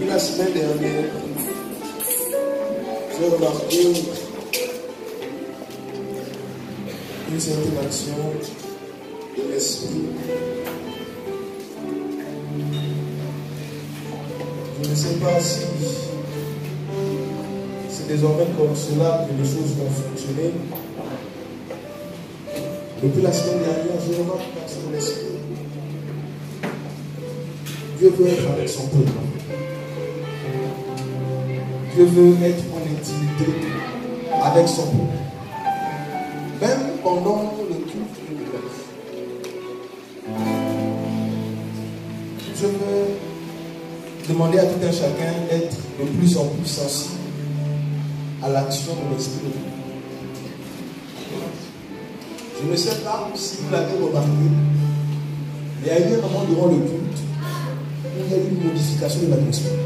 Depuis la semaine dernière, j'ai remarqué une certaine action de l'esprit. Je ne sais pas si c'est désormais comme cela que les choses vont fonctionner. Depuis la semaine dernière, je remarque l'action de l'esprit. Dieu veut être avec son peuple. Dieu veut être en intimité avec son peuple. Même pendant le culte de grâce. Je veux demander à tout un chacun d'être de plus en plus sensible à l'action de l'Esprit de Dieu. Je ne sais pas si vous l'avez remarqué, mais il y a eu un moment durant le culte où il y a eu une modification de l'atmosphère.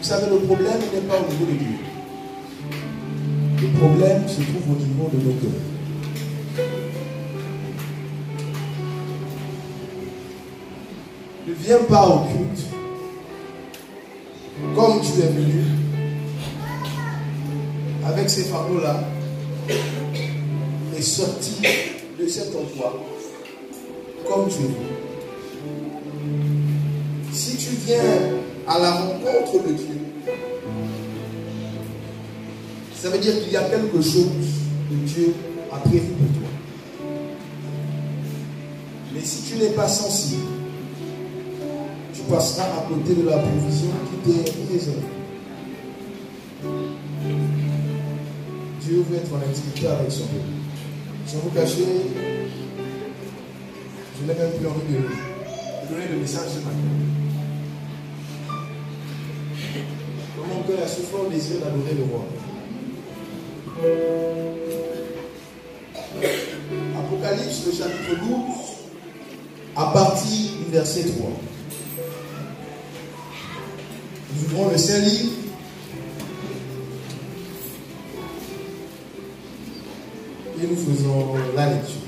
Vous savez, le problème n'est pas au niveau de Dieu. Le problème se trouve au niveau de nos cœurs. Ne viens pas au culte comme tu es venu, avec ces fardeaux-là, et sorti de cet endroit comme tu es venu. Si tu viens à la rencontre de Dieu, ça veut dire qu'il y a quelque chose que Dieu a prévu pour toi. Mais si tu n'es pas sensible, tu passeras à côté de la provision qui t'est réservée. Dieu veut être en intimité avec son peuple. Sans vous cacher, je n'ai même plus envie de donner le message ce matin. Mon cœur a ce fort désir d'adorer le roi. Apocalypse, le chapitre 12, à partir du verset 3. Nous ouvrons le Saint-Livre. Et nous faisons la lecture.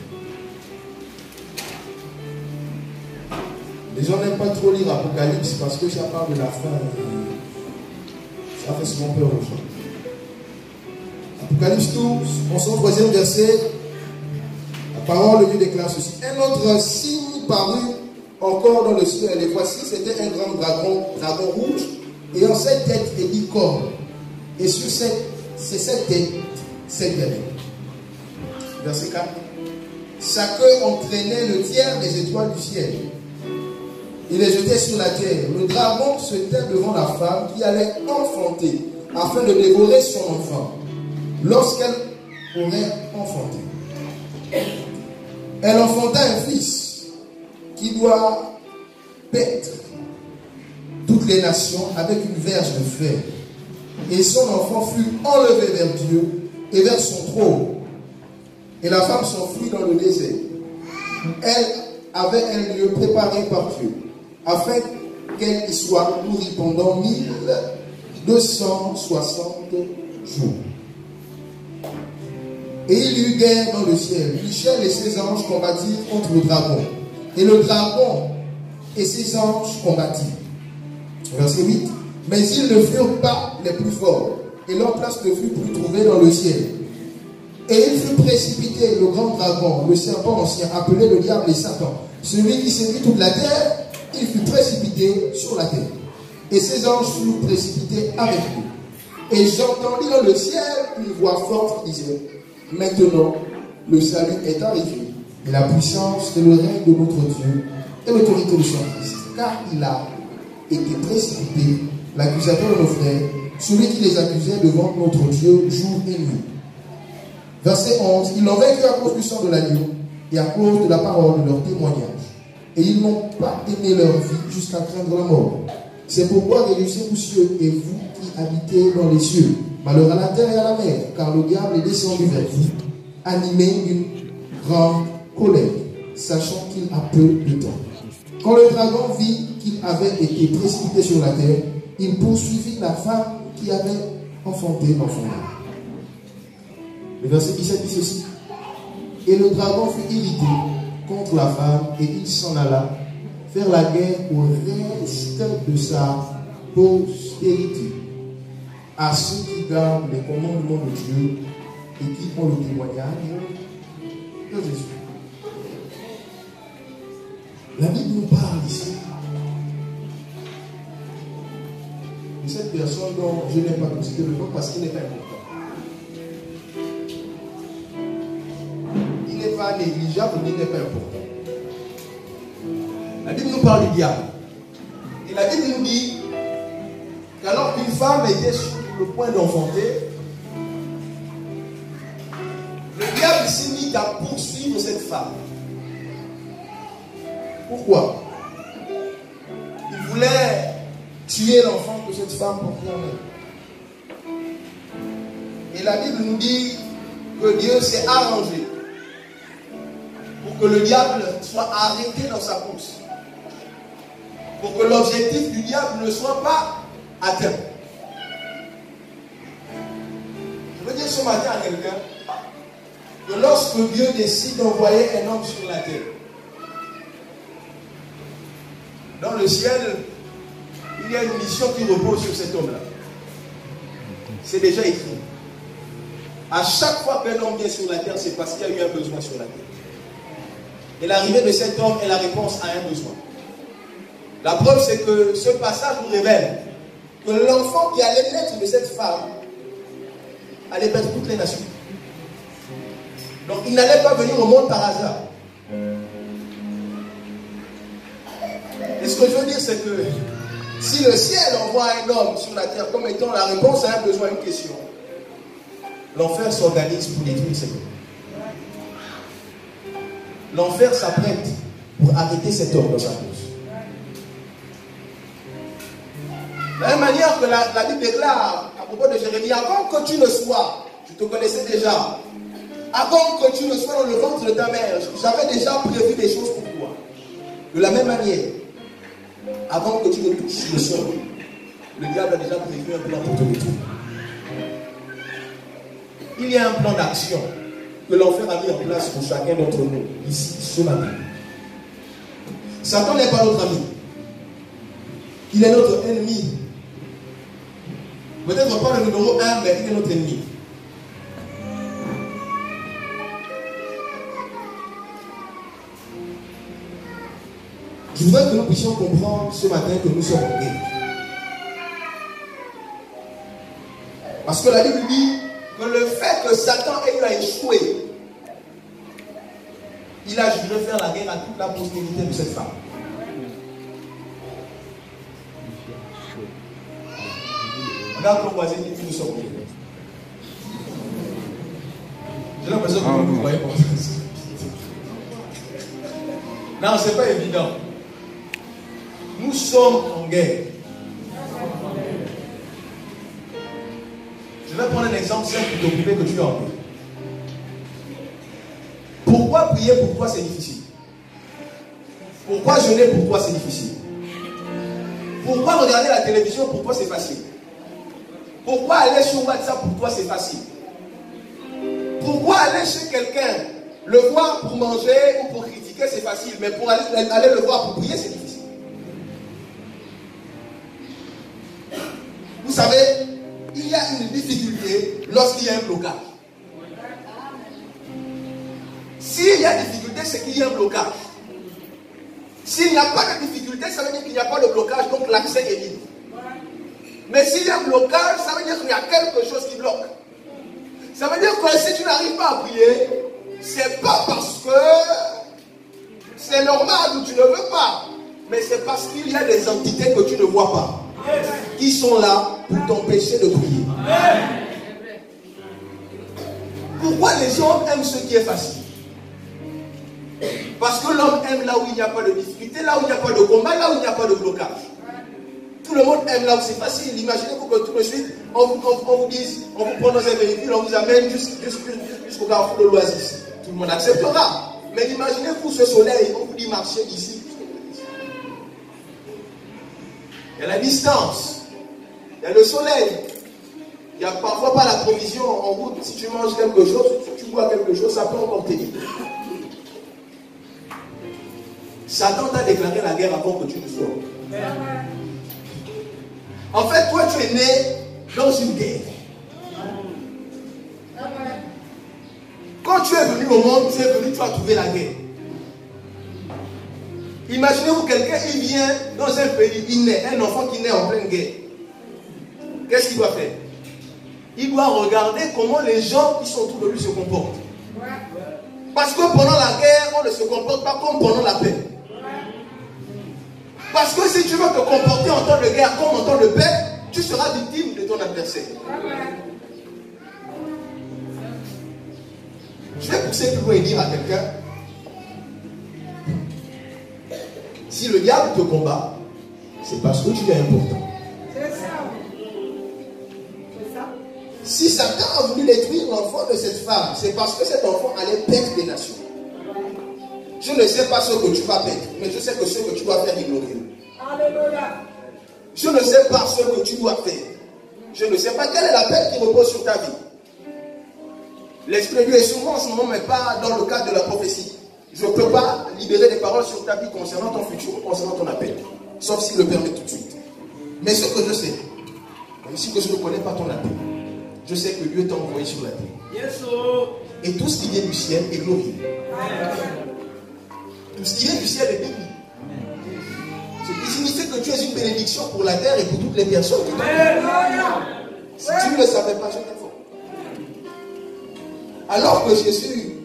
Les gens n'aiment pas trop lire Apocalypse parce que ça parle de la fin. Ça fait souvent peur aux gens. Apocalypse 12, en son troisième verset, la parole de Dieu déclare ceci. Un autre signe parut encore dans le ciel. Et voici, c'était un grand dragon rouge, ayant 7 têtes et 10 cornes. Et sur ces 7 têtes, 7 diadèmes. Verset 4. Sa queue entraînait le tiers des étoiles du ciel. Il les jetait sur la terre. Le dragon se tint devant la femme qui allait enfanter afin de dévorer son enfant lorsqu'elle aurait enfanté. Elle enfanta un fils qui doit paître toutes les nations avec une verge de fer. Et son enfant fut enlevé vers Dieu et vers son trône. Et la femme s'enfuit dans le désert. Elle avait un lieu préparé par Dieu, afin qu'elle y soit nourrie pendant 1260 jours. Et il y eut guerre dans le ciel. Michel et ses anges combattirent contre le dragon. Et le dragon et ses anges combattirent. Verset 8. Mais ils ne furent pas les plus forts, et leur place ne fut plus trouvée dans le ciel. Et il fut précipité, le grand dragon, le serpent ancien, appelé le diable et Satan, celui qui séduit toute la terre, il fut précipité sur la terre. Et ses anges furent précipités avec lui. Et j'entendis dans le ciel une voix forte qui disait, maintenant, le salut est arrivé, et la puissance et le règne de notre Dieu, et l'autorité de son Christ. Car il a été précipité, l'accusateur de nos frères, celui qui les accusait devant notre Dieu jour et nuit. Verset 11. Ils l'ont vaincu à cause du sang de l'agneau et à cause de la parole de leur témoignage. Et ils n'ont pas aimé leur vie jusqu'à craindre la mort. C'est pourquoi réjouissez vous cieux et vous qui habitez dans les cieux. Malheur à la terre et à la mer, car le diable est descendu vers vous, animé d'une grande colère, sachant qu'il a peu de temps. Quand le dragon vit qu'il avait été précipité sur la terre, il poursuivit la femme qui avait enfanté l'enfant. Le verset 17 dit ceci. Et le dragon fut irrité contre la femme et il s'en alla faire la guerre au reste de sa postérité, à ceux qui gardent les commandements de Dieu et qui ont le témoignage de Jésus. La Bible nous parle ici de cette personne dont je n'ai pas considéré le nom parce qu'il n'est pas important. Il n'est pas négligeable, mais il n'est pas important. La Bible nous parle du diable. Et la Bible nous dit qu'alors qu'une femme était sur le point d'enfanter, le diable s'est mis à poursuivre cette femme. Pourquoi? Il voulait tuer l'enfant que cette femme portait en elle. Et la Bible nous dit que Dieu s'est arrangé pour que le diable soit arrêté dans sa course. Pour que l'objectif du diable ne soit pas atteint. Je veux dire ce matin à quelqu'un que lorsque Dieu décide d'envoyer un homme sur la terre, dans le ciel, il y a une mission qui repose sur cet homme-là. C'est déjà écrit. À chaque fois qu'un homme vient sur la terre, c'est parce qu'il y a eu un besoin sur la terre. Et l'arrivée de cet homme est la réponse à un besoin. La preuve, c'est que ce passage nous révèle que l'enfant qui allait naître de cette femme allait perdre toutes les nations. Donc il n'allait pas venir au monde par hasard. Et ce que je veux dire, c'est que si le ciel envoie un homme sur la terre comme étant la réponse à un besoin, à une question, l'enfer s'organise pour détruire cet homme. L'enfer s'apprête pour arrêter cet homme dans sa course. De la même manière que la Bible déclare à propos de Jérémie, avant que tu ne sois, je te connaissais déjà, avant que tu ne sois dans le ventre de ta mère, j'avais déjà prévu des choses pour toi. De la même manière, avant que tu ne touches le sol, le diable a déjà prévu un plan pour te détruire. Il y a un plan d'action que l'enfer a mis en place pour chacun d'entre nous, ici, ce matin. Satan n'est pas notre ami. Il est notre ennemi. Peut-être pas le numéro 1, mais il est notre ennemi. Je voudrais que nous puissions comprendre ce matin que nous sommes en guerre. Parce que la Bible dit que le fait que Satan ait eu à échouer, il a juré faire la guerre à toute la postérité de cette femme. Regarde ton voisin qui dit nous sommes guéris. J'ai l'impression que vous ne voyez pas. Non, ce n'est pas évident. Nous sommes en guerre. Je vais prendre un exemple simple pour te prouver que tu es en guerre. Pourquoi prier pour toi c'est difficile? Pourquoi jeûner pour toi c'est difficile? Pourquoi regarder la télévision pour toi c'est facile? Pourquoi aller sur WhatsApp pour toi c'est facile? Pourquoi aller chez quelqu'un, le voir pour manger ou pour critiquer c'est facile, mais pour aller le voir pour prier c'est difficile? Vous savez, il y a une difficulté lorsqu'il y a un blocage. S'il y a difficulté, c'est qu'il y a un blocage. S'il n'y a pas de difficulté, ça veut dire qu'il n'y a pas de blocage, donc l'accès est libre. Mais s'il y a un blocage, ça veut dire qu'il y a quelque chose qui bloque. Ça veut dire que si tu n'arrives pas à prier, c'est pas parce que c'est normal ou tu ne veux pas, mais c'est parce qu'il y a des entités que tu ne vois pas, qui sont là pour t'empêcher de prier. Pourquoi les gens aiment ce qui est facile? Parce que l'homme aime là où il n'y a pas de difficulté, là où il n'y a pas de combat, là où il n'y a pas de blocage. Tout le monde aime là où c'est facile. Imaginez-vous que tout de suite, on vous dise, on vous prend dans un véhicule, on vous amène jusqu'au carrefour de l'Oasis. Tout le monde acceptera. Mais imaginez-vous ce soleil, on vous dit marcher d'ici. Il y a la distance, il y a le soleil, il n'y a parfois pas la provision en route. Si tu manges quelque chose, si tu bois quelque chose, ça peut encore t'aider. Satan t'a déclaré la guerre avant que tu ne sois. En fait, toi, tu es né dans une guerre. Quand tu es venu au monde, tu as trouvé la guerre. Imaginez-vous quelqu'un, il vient dans un pays, il naît, un enfant qui naît en pleine guerre. Qu'est-ce qu'il doit faire? Il doit regarder comment les gens qui sont autour de lui se comportent. Parce que pendant la guerre, on ne se comporte pas comme pendant la paix. Parce que si tu veux te comporter en temps de guerre comme en temps de paix, tu seras victime de ton adversaire. Je vais pousser plus loin et dire à quelqu'un, si le diable te combat, c'est parce que tu es important. C'est ça. Si Satan a voulu détruire l'enfant de cette femme, c'est parce que cet enfant allait perdre des nations. Je ne sais pas ce que tu vas perdre, mais je sais que ce que tu dois faire est glorieux. Alléluia. Je ne sais pas ce que tu dois faire. Je ne sais pas quelle est la paix qui repose sur ta vie. L'Esprit de Dieu est souvent en ce moment, mais pas dans le cadre de la prophétie. Je ne peux pas libérer des paroles sur ta vie concernant ton futur, concernant ton appel. Sauf s'il le permet tout de suite. Mais ce que je sais, même si je ne connais pas ton appel, je sais que Dieu t'a envoyé sur la terre. Yes, et tout ce qui vient du ciel est glorieux. Tout ce qui vient du ciel est béni. Ce qui signifie que tu es une bénédiction pour la terre et pour toutes les personnes qui t'entourent. Si tu ne le savais pas, je t'informe. Alors que Jésus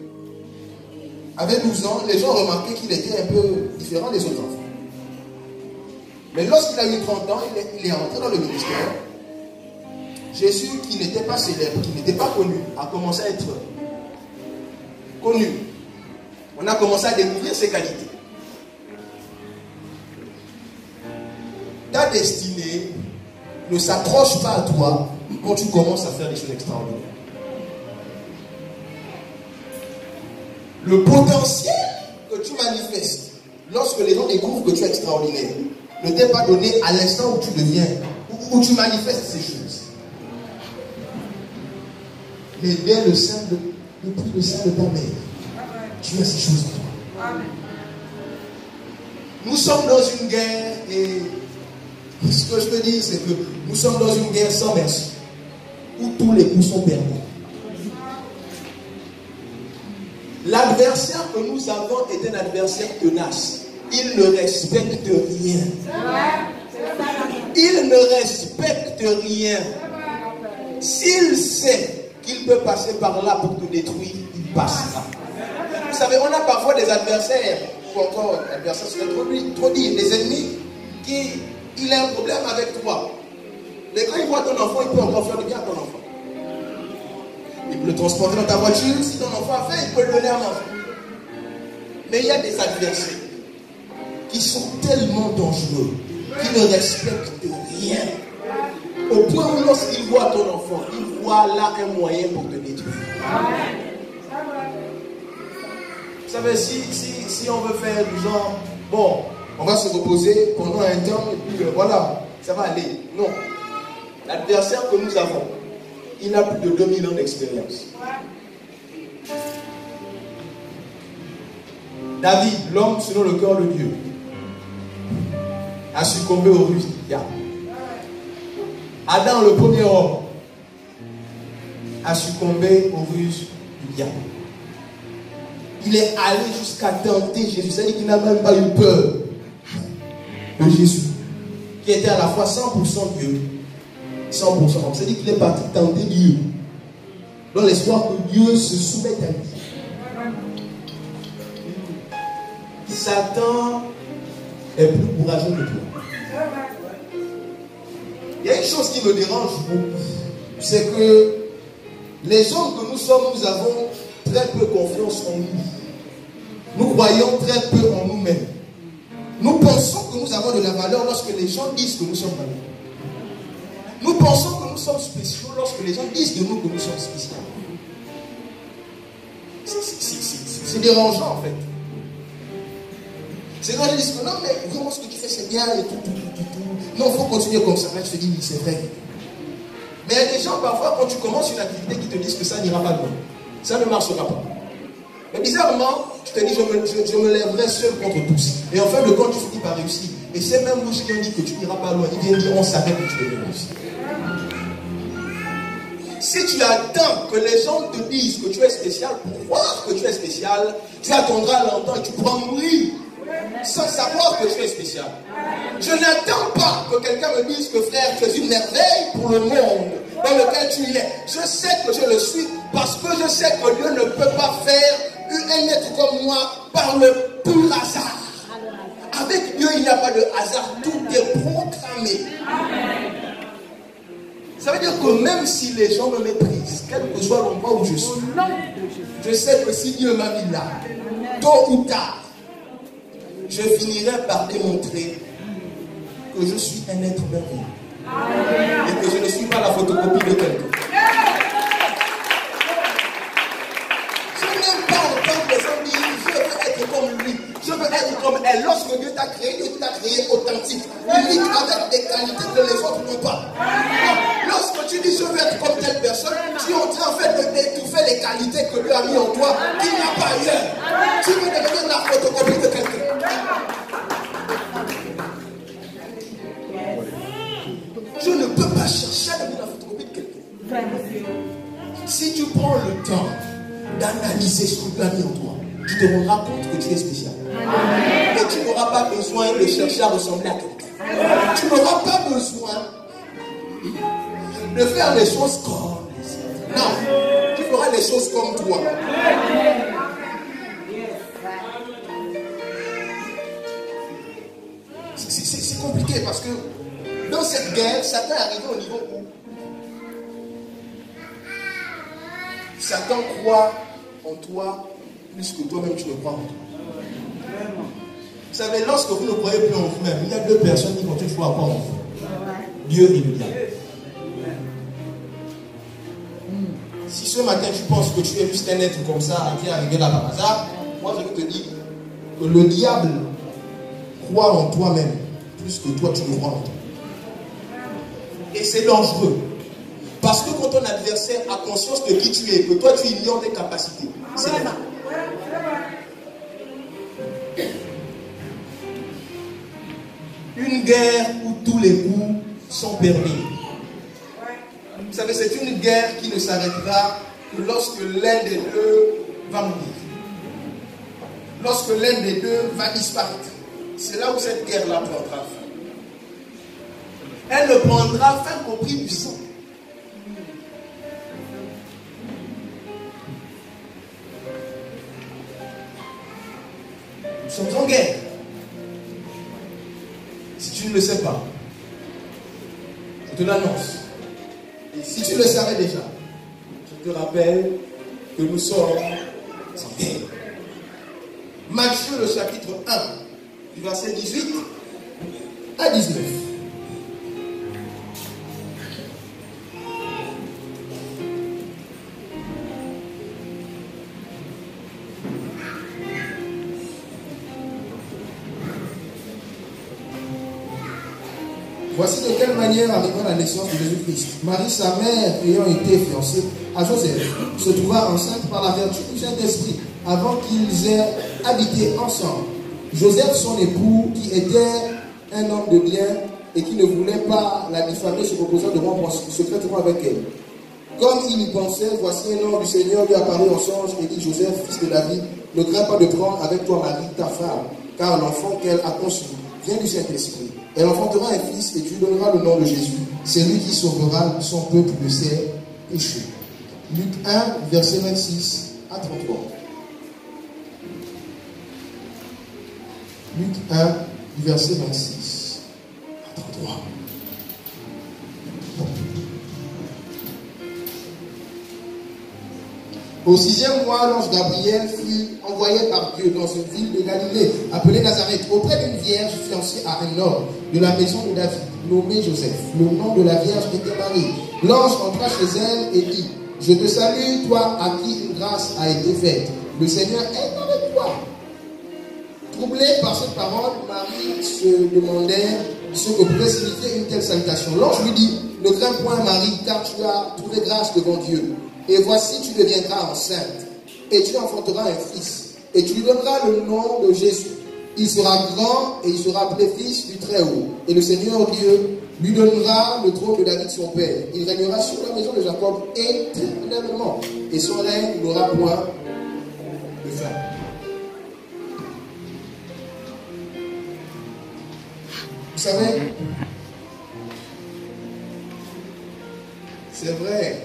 avait 12 ans, les gens remarquaient qu'il était un peu différent des autres enfants. Mais lorsqu'il a eu 30 ans, il est entré dans le ministère. Jésus, qui n'était pas célèbre, qui n'était pas connu, a commencé à être connu. On a commencé à découvrir ses qualités. Ta destinée ne s'accroche pas à toi quand tu commences à faire des choses extraordinaires. Le potentiel que tu manifestes lorsque les gens découvrent que tu es extraordinaire ne t'est pas donné à l'instant où tu deviens, où tu manifestes ces choses. Mais dès le sein depuis le sein de ta mère, tu as ces choses en toi. Nous sommes dans une guerre et ce que je te dis, c'est que nous sommes dans une guerre sans merci, où tous les coups sont permis. L'adversaire que nous avons est un adversaire tenace. Il ne respecte rien. Il ne respecte rien. S'il sait qu'il peut passer par là pour te détruire, il passera. Vous savez, on a parfois des adversaires, ou encore l'adversaire serait trop dit, des ennemis qui, il a un problème avec toi. Mais quand il voit ton enfant, il peut encore faire du bien à ton enfant. Il peut le transporter dans ta voiture. Si ton enfant a faim, il peut le donner à manger. Mais il y a des adversaires qui sont tellement dangereux, qui ne respectent rien. Au point où lorsqu'il voit ton enfant, il voit là un moyen pour te détruire. Vous savez, si on veut faire du genre, bon, on va se reposer pendant un temps et puis voilà, ça va aller. Non. L'adversaire que nous avons, il a plus de 2000 ans d'expérience. David, l'homme selon le cœur de Dieu, a succombé aux ruses du diable. Adam, le premier homme, a succombé aux ruses du diable. Il est allé jusqu'à tenter Jésus. C'est-à-dire qu'il n'a même pas eu peur de Jésus, qui était à la fois 100% Dieu, 100% homme. C'est-à-dire qu'il est parti tenter Dieu, dans l'espoir que Dieu se soumette à lui. Satan est plus courageux que toi. Il y a une chose qui me dérange beaucoup, c'est que les hommes que nous sommes, nous avons très peu confiance en nous. Nous croyons très peu en nous-mêmes. Nous pensons que nous avons de la valeur lorsque les gens disent que nous sommes valeureux. Nous pensons que nous sommes spéciaux lorsque les gens disent de nous que nous sommes spéciaux. C'est dérangeant en fait. C'est quand ils disent que non, mais vraiment ce que tu fais c'est bien et tout. Non, il faut continuer comme ça. Là, je te dis, oui, c'est vrai. Mais il y a des gens, parfois, quand tu commences une activité, qui te disent que ça n'ira pas loin. Ça ne marchera pas. Mais bizarrement, tu te dis, je me lèverai seul contre tous. Et en fin de compte, tu finis par réussir. Et c'est même bouches qui ont dit que tu n'iras pas loin. Ils viennent dire, on savait que tu devais réussir. Si tu attends que les gens te disent que tu es spécial pour voir que tu es spécial, tu attendras longtemps et tu pourras mourir sans savoir que tu es spécial. Je n'attends pas que quelqu'un me dise que frère, tu es une merveille pour le monde dans lequel tu es. Je sais que je le suis parce que je sais que Dieu ne peut pas faire un être comme moi par le pur hasard. Avec Dieu, il n'y a pas de hasard, tout est programmé. Ça veut dire que même si les gens me méprisent, quel que soit l'endroit où je suis, je sais que si Dieu m'a mis là, tôt ou tard, je finirai par démontrer que je suis un être merveilleux et que je ne suis pas la photocopie de quelqu'un. Je n'aime pas entendre les gens dire je veux être comme lui, je veux être comme elle. Lorsque Dieu t'a créé authentique, unique, avec des qualités que les autres n'ont pas. Lorsque tu dis je veux être comme telle personne, tu es en train en fait d'étouffer les qualités que Dieu a mis en toi, qu'il n'y a pas ailleurs. Tu veux devenir la photocopie de quelqu'un. Je ne peux pas chercher à devenir la photocopie de quelqu'un. Si tu prends le temps d'analyser ce que Dieu a mis en toi, tu te rendras compte que tu es spécial. Et tu n'auras pas besoin de chercher à ressembler à quelqu'un. Tu n'auras pas besoin de faire les choses comme les autres. Non, tu feras les choses comme toi. C'est compliqué parce que dans cette guerre, Satan est arrivé au niveau où Satan croit en toi plus que toi-même tu ne crois en toi. Vous savez, lorsque vous ne croyez plus en vous-même, il y a deux personnes qui continuent de croire en vous. Dieu et le diable. Si ce matin tu penses que tu es juste un être comme ça qui est arrivé là par hasard, moi je vais te dire que le diable croit en toi-même plus que toi tu ne crois en toi. Et c'est dangereux. Parce que quand ton adversaire a conscience de qui tu es, que toi tu ignores tes capacités, c'est là. Une guerre où tous les coups sont permis. Vous savez, c'est une guerre qui ne s'arrêtera que lorsque l'un des deux va mourir. Lorsque l'un des deux va disparaître. C'est là où cette guerre-là prendra fin. Elle ne prendra fin qu'au prix du sang. Nous sommes en guerre. Si tu ne le sais pas, je te l'annonce. Et si tu le savais déjà, je te rappelle que nous sommes en guerre. Matthieu, le chapitre 1, du verset 18 à 19. Voici de quelle manière arriva la naissance de Jésus-Christ. Marie, sa mère, ayant été fiancée à Joseph, se trouva enceinte par la vertu du Saint-Esprit, avant qu'ils aient habité ensemble. Joseph, son époux, qui était un homme de bien et qui ne voulait pas la diffamer, se proposant de rompre secrètement avec elle. Comme il y pensait, voici un ange du Seigneur lui apparut en songe et dit: Joseph, fils de David, ne crains pas de prendre avec toi Marie, ta femme, car l'enfant qu'elle a conçu vient du Saint-Esprit. Elle enfantera un fils et tu lui donneras le nom de Jésus. C'est lui qui sauvera son peuple de ses péchés. Luc 1, verset 26 à 33. Luc 1, verset 26 à 33. Au 6e mois, l'ange Gabriel fut envoyé par Dieu dans une ville de Galilée, appelée Nazareth, auprès d'une vierge fiancée à un homme de la maison de David, nommé Joseph. Le nom de la vierge était Marie. L'ange entra chez elle et dit: Je te salue, toi à qui une grâce a été faite. Le Seigneur est avec toi. Troublée par cette parole, Marie se demandait ce que pouvait signifier une telle salutation. L'ange lui dit: Ne crains point, Marie, car tu as trouvé grâce devant Dieu. Et voici, tu deviendras enceinte, et tu enfanteras un fils, et tu lui donneras le nom de Jésus. Il sera grand et il sera appelé fils du Très-Haut. Et le Seigneur Dieu lui donnera le trône de David son père. Il régnera sur la maison de Jacob éternellement. Et son règne n'aura point de fin. Vous savez, c'est vrai.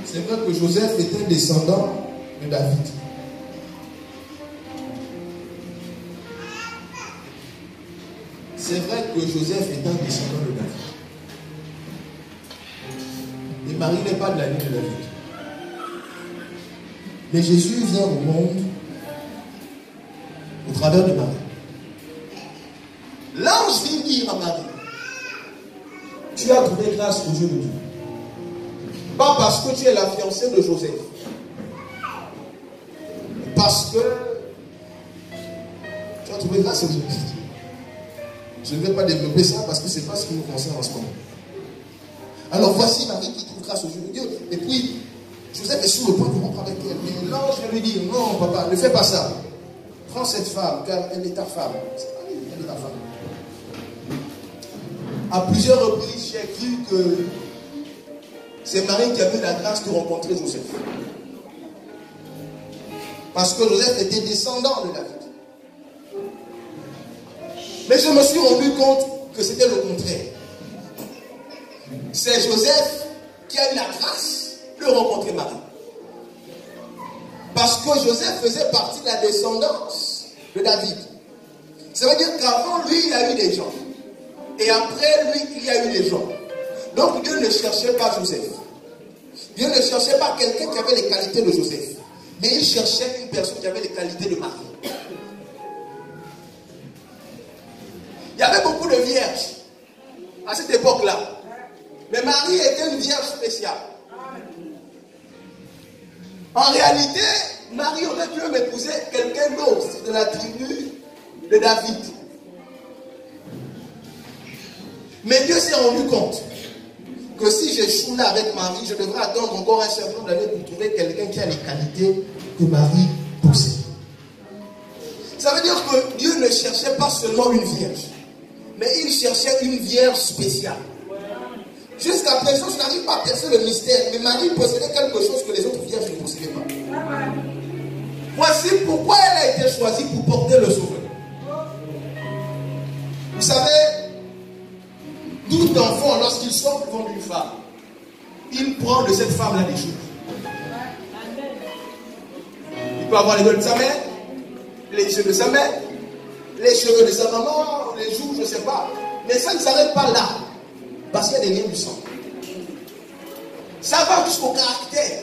C'est vrai que Joseph était un descendant de David. C'est vrai que Joseph est un descendant de David. Et Marie n'est pas de la ligne de David. Mais Jésus vient au monde au travers de Marie. L'ange vient dire à Marie, tu as trouvé grâce aux yeux de Dieu. Pas parce que tu es la fiancée de Joseph. Parce que tu as trouvé grâce aux yeux de Dieu. Je ne vais pas développer ça parce que ce n'est pas ce qui nous concerne en ce moment. Alors voici Marie qui trouve grâce aux yeux de Dieu. Et puis, Joseph est sur le point de rompre avec elle. Mais l'ange vient lui dire, non papa, ne fais pas ça. Prends cette femme, car elle est ta femme. Elle est ta femme. À plusieurs reprises, j'ai cru que c'est Marie qui a eu la grâce de rencontrer Joseph. Parce que Joseph était descendant de David. Mais je me suis rendu compte que c'était le contraire. C'est Joseph qui a eu la grâce de rencontrer Marie. Parce que Joseph faisait partie de la descendance de David. Ça veut dire qu'avant lui, il y a eu des gens. Et après lui, il y a eu des gens. Donc Dieu ne cherchait pas Joseph. Dieu ne cherchait pas quelqu'un qui avait les qualités de Joseph. Mais il cherchait une personne qui avait les qualités de Marie. Il y avait beaucoup de vierges à cette époque-là. Mais Marie était une vierge spéciale. En réalité, Marie aurait pu m'épouser quelqu'un d'autre de la tribu de David. Mais Dieu s'est rendu compte que si j'échoue là avec Marie, je devrais attendre encore un certain nombre d'années pour trouver quelqu'un qui a les qualités que Marie possédait. Ça veut dire que Dieu ne cherchait pas seulement une vierge, mais il cherchait une vierge spéciale. Jusqu'à présent, je n'arrive pas à percer le mystère, mais Marie possédait quelque chose que les autres vierges ne possédaient pas. Voici pourquoi elle a été choisie pour porter le sauveur. Vous savez, tout enfant, lorsqu'il sort devant une femme, il prend de cette femme-là des choses. Il peut avoir les doigts de sa mère, les yeux de sa mère, les cheveux de sa maman, les joues, je ne sais pas. Mais ça ne s'arrête pas là. Parce qu'il y a des liens du sang. Ça va jusqu'au caractère.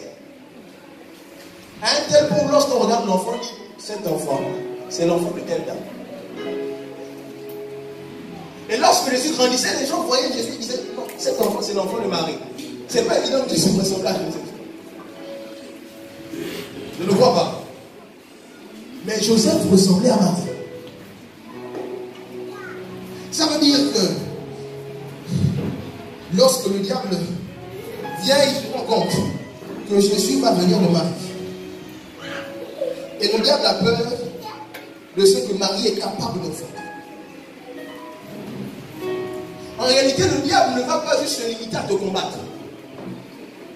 À un tel point, lorsqu'on regarde l'enfant, on dit, cet enfant, c'est l'enfant de telle dame. Et lorsque Jésus grandissait, les gens voyaient Jésus et disaient, non, cet enfant, c'est l'enfant de Marie. C'est pas évident que Jésus ressemble à Joseph. Je ne le vois pas. Mais Joseph ressemblait à Marie. Ça veut dire que lorsque le diable vient, il se rend compte que Jésus va venir de Marie. Et le diable a peur de ce que Marie est capable de faire. En réalité, le diable ne va pas juste se limiter à te combattre.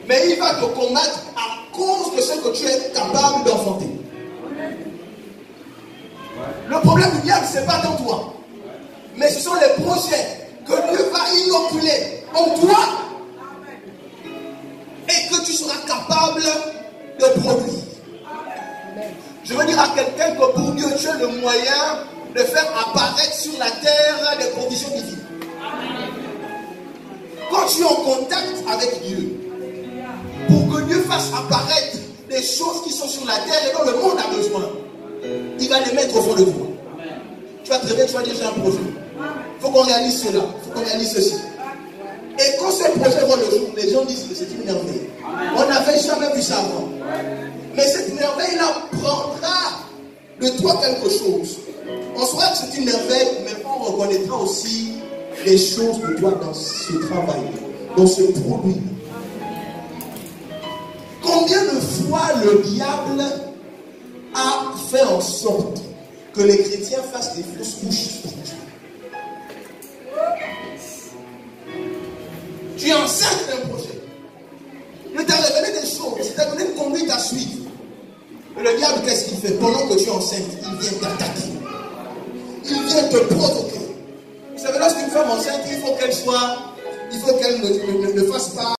Mais il va te combattre à cause de ce que tu es capable d'enfanter. Le problème du diable, ce n'est pas dans toi. Mais ce sont les projets que Dieu va inoculer en toi et que tu seras capable de produire. Je veux dire à quelqu'un que pour Dieu, tu as le moyen de faire apparaître sur la terre des provisions divines. Quand tu es en contact avec Dieu, pour que Dieu fasse apparaître des choses qui sont sur la terre et dont le monde a besoin, il va les mettre au fond de toi. Tu vas te réveiller, tu vas dire j'ai un projet. Il faut qu'on réalise cela, il faut qu'on réalise ceci. Et quand ce projet voit le jour, les gens disent que c'est une merveille. On n'avait jamais vu ça avant. Mais cette merveille-là prendra de toi quelque chose. On saura que c'est une merveille, mais on reconnaîtra aussi les choses de toi dans ce travail, dans ce produit. Quand Combien de fois le diable a fait en sorte que les chrétiens fassent des fausses couches spirituelles? Tu es enceinte d'un projet. Il t'a révélé des choses, il t'a donné une conduite à suivre. Et le diable, qu'est-ce qu'il fait? Pendant que tu es enceinte, il vient t'attaquer. Il vient te provoquer. Vous savez, lorsqu'une femme enceinte, il faut qu'elle ne fasse pas